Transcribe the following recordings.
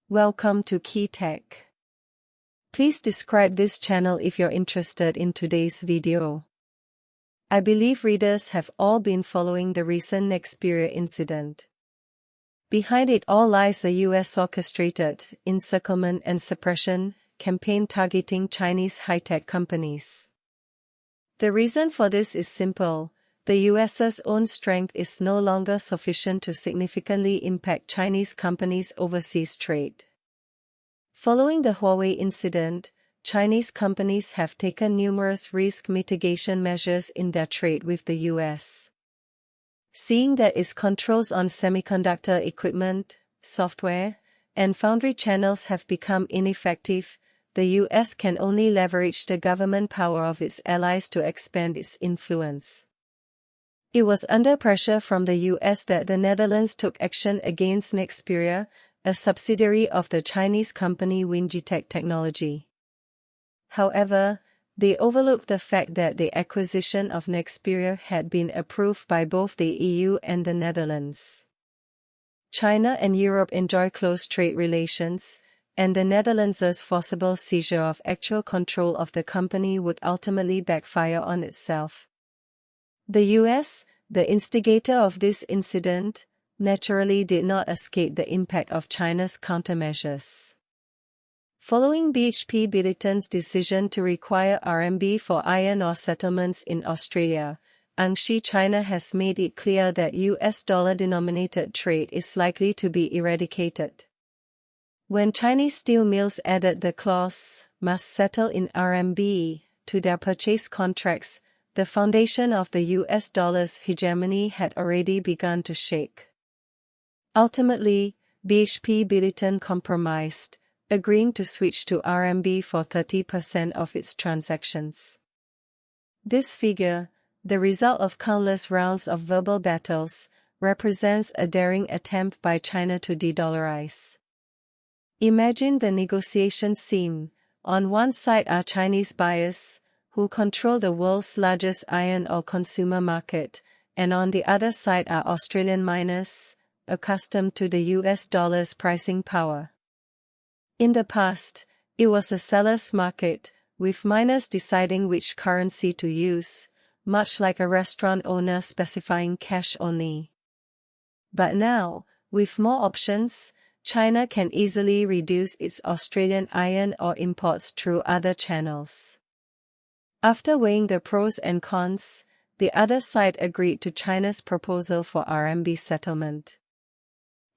Welcome to Key Tech. Please describe this channel if you're interested in today's video. I believe readers have all been following the recent Nexperia incident. Behind it all lies a US-orchestrated encirclement and suppression campaign targeting Chinese high-tech companies. The reason for this is simple. The US's own strength is no longer sufficient to significantly impact Chinese companies' overseas trade. Following the Huawei incident, Chinese companies have taken numerous risk mitigation measures in their trade with the US. Seeing that its controls on semiconductor equipment, software, and foundry channels have become ineffective, the US can only leverage the government power of its allies to expand its influence. It was under pressure from the US that the Netherlands took action against Nexperia, a subsidiary of the Chinese company Wingitech Technology. However, they overlooked the fact that the acquisition of Nexperia had been approved by both the EU and the Netherlands. China and Europe enjoy close trade relations, and the Netherlands' forcible seizure of actual control of the company would ultimately backfire on itself. The US, the instigator of this incident, naturally did not escape the impact of China's countermeasures. Following BHP Billiton's decision to require RMB for iron ore settlements in Australia, Anxi China has made it clear that US dollar-denominated trade is likely to be eradicated. When Chinese steel mills added the clause, "must settle in RMB," to their purchase contracts, the foundation of the US dollar's hegemony had already begun to shake. Ultimately, BHP Billiton compromised, agreeing to switch to RMB for 30% of its transactions. This figure, the result of countless rounds of verbal battles, represents a daring attempt by China to de-dollarize. Imagine the negotiation scene. On one side are Chinese buyers, who control the world's largest iron ore consumer market, and on the other side are Australian miners, accustomed to the US dollar's pricing power. In the past, it was a seller's market, with miners deciding which currency to use, much like a restaurant owner specifying cash only. But now, with more options, China can easily reduce its Australian iron ore imports through other channels. After weighing the pros and cons, the other side agreed to China's proposal for RMB settlement.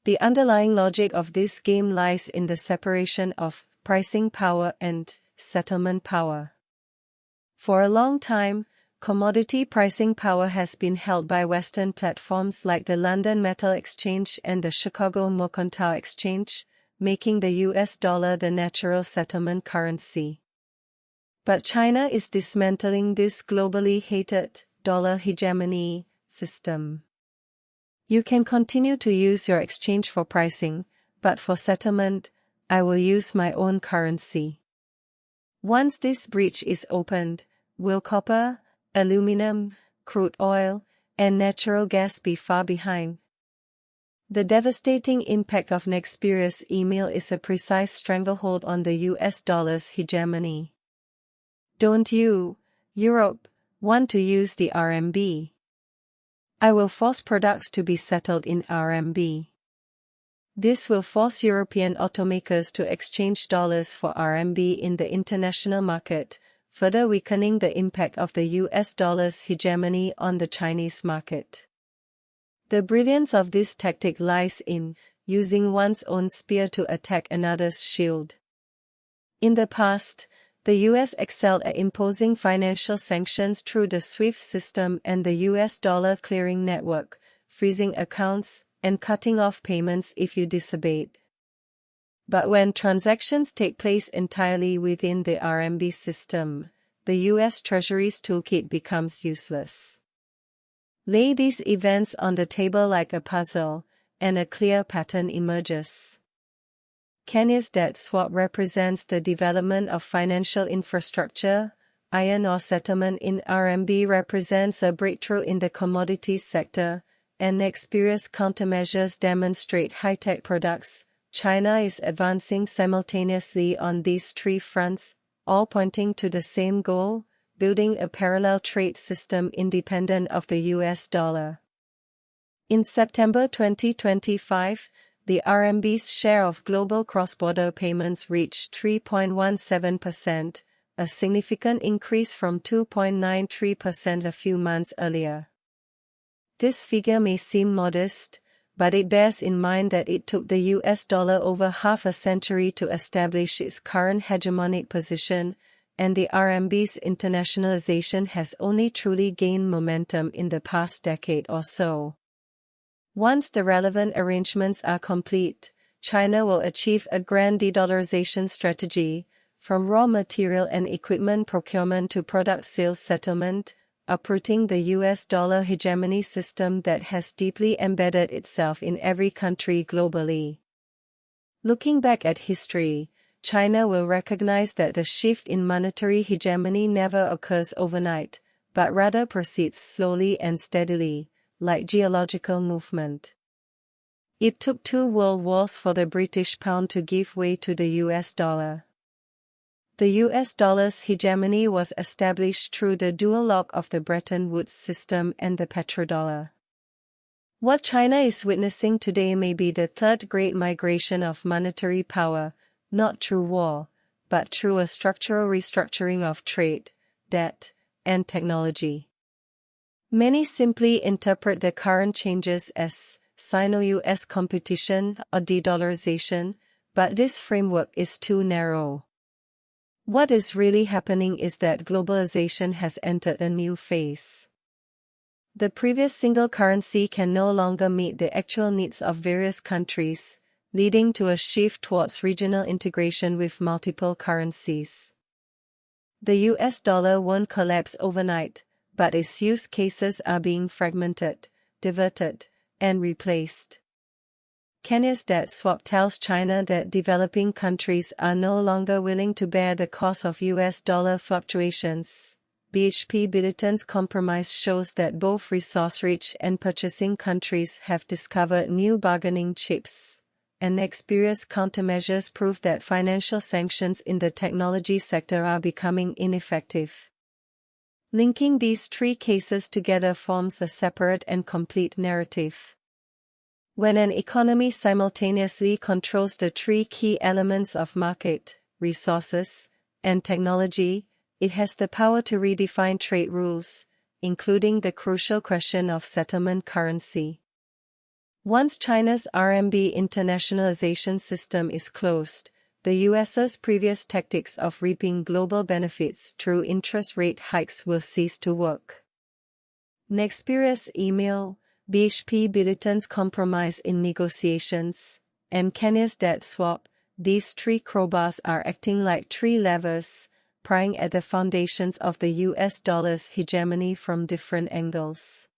The underlying logic of this game lies in the separation of pricing power and settlement power. For a long time, commodity pricing power has been held by Western platforms like the London Metal Exchange and the Chicago Mercantile Exchange, making the US dollar the natural settlement currency. But China is dismantling this globally hated dollar hegemony system. You can continue to use your exchange for pricing, but for settlement, I will use my own currency. Once this breach is opened, will copper, aluminum, crude oil, and natural gas be far behind? The devastating impact of Nexperia's email is a precise stranglehold on the US dollar's hegemony. Don't you, Europe, want to use the RMB? I will force products to be settled in RMB. This will force European automakers to exchange dollars for RMB in the international market, further weakening the impact of the US dollar's hegemony on the Chinese market. The brilliance of this tactic lies in using one's own spear to attack another's shield. In the past, the US excelled at imposing financial sanctions through the SWIFT system and the US dollar clearing network, freezing accounts, and cutting off payments if you disobeyed. But when transactions take place entirely within the RMB system, the US Treasury's toolkit becomes useless. Lay these events on the table like a puzzle, and a clear pattern emerges. Kenya's debt swap represents the development of financial infrastructure, iron ore settlement in RMB represents a breakthrough in the commodities sector, and Nexperia's countermeasures demonstrate high-tech products, China is advancing simultaneously on these three fronts, all pointing to the same goal: building a parallel trade system independent of the US dollar. In September 2025, the RMB's share of global cross-border payments reached 3.17%, a significant increase from 2.93% a few months earlier. This figure may seem modest, but it bears in mind that it took the US dollar over half a century to establish its current hegemonic position, and the RMB's internationalization has only truly gained momentum in the past decade or so. Once the relevant arrangements are complete, China will achieve a grand de-dollarization strategy, from raw material and equipment procurement to product sales settlement, uprooting the US dollar hegemony system that has deeply embedded itself in every country globally. Looking back at history, China will recognize that the shift in monetary hegemony never occurs overnight, but rather proceeds slowly and steadily, like geological movement. It took 2 world wars for the British pound to give way to the US dollar. The US dollar's hegemony was established through the dual lock of the Bretton Woods system and the petrodollar. What China is witnessing today may be the third great migration of monetary power, not through war, but through a structural restructuring of trade, debt, and technology. Many simply interpret the current changes as Sino-US competition or de-dollarization, but this framework is too narrow. What is really happening is that globalization has entered a new phase. The previous single currency can no longer meet the actual needs of various countries, leading to a shift towards regional integration with multiple currencies. The US dollar won't collapse overnight, but its use cases are being fragmented, diverted, and replaced. Kenya's debt swap tells China that developing countries are no longer willing to bear the cost of US dollar fluctuations. BHP Billiton's compromise shows that both resource-rich and purchasing countries have discovered new bargaining chips, and experienced countermeasures prove that financial sanctions in the technology sector are becoming ineffective. Linking these three cases together forms a separate and complete narrative. When an economy simultaneously controls the three key elements of market, resources, and technology, it has the power to redefine trade rules, including the crucial question of settlement currency. Once China's RMB internationalization system is closed, the US's previous tactics of reaping global benefits through interest rate hikes will cease to work. Nexperia's email, BHP Billiton's compromise in negotiations, and Kenya's debt swap, these three crowbars are acting like three levers, prying at the foundations of the US dollar's hegemony from different angles.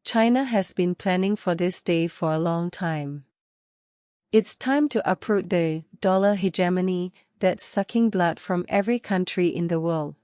China has been planning for this day for a long time. It's time to uproot the dollar hegemony that's sucking blood from every country in the world.